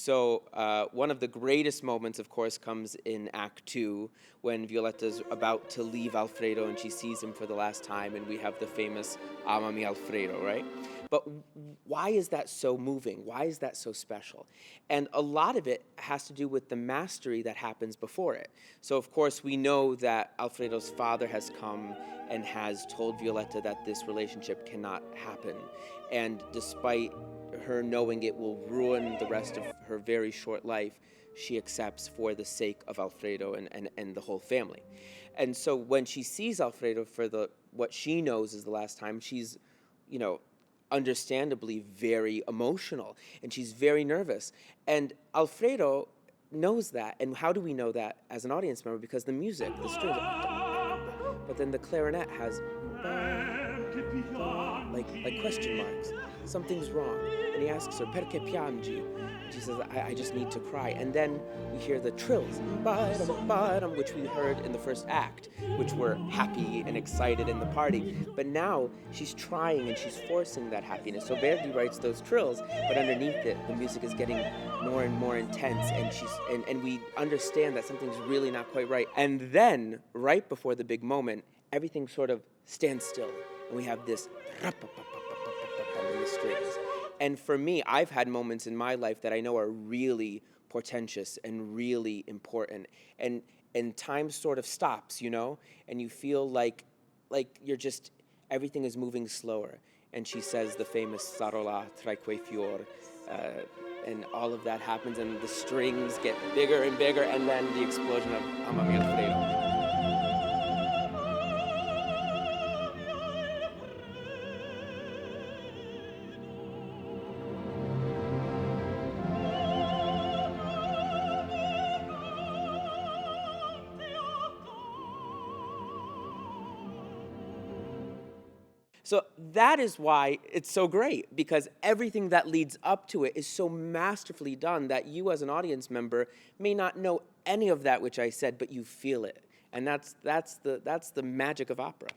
So one of the greatest moments, of course, comes in Act 2 when Violetta's about to leave Alfredo and she sees him for the last time, and we have the famous Amami Alfredo, right? But why is that so moving? Why is that so special? And a lot of it has to do with the mastery that happens before it. So, of course, we know that Alfredo's father has come and has told Violetta that this relationship cannot happen. And despite her knowing it will ruin the rest of her very short life, she accepts for the sake of Alfredo and the whole family. And so when she sees Alfredo for what she knows is the last time, she's, understandably very emotional, and she's very nervous. And Alfredo knows that. And how do we know that as an audience member? Because the music, the strings, but then the clarinet has like question marks. Something's wrong. And he asks her, perché piangi? And she says, I just need to cry. And then we hear the trills, which we heard in the first act, which were happy and excited in the party. But now she's trying and she's forcing that happiness. So Verdi writes those trills, but underneath it, the music is getting more and more intense, and we understand that something's really not quite right. And then, right before the big moment, everything sort of stands still, and we have this in the strings. And for me, I've had moments in my life that I know are really portentous and really important, and time sort of stops, and you feel like you're just, everything is moving slower. And she says the famous Sarola tra quei fior, and all of that happens, and the strings get bigger and bigger, and then the explosion of Amami Alfredo. So that is why it's so great, because everything that leads up to it is so masterfully done that you as an audience member may not know any of that which I said, but you feel it. And that's the magic of opera.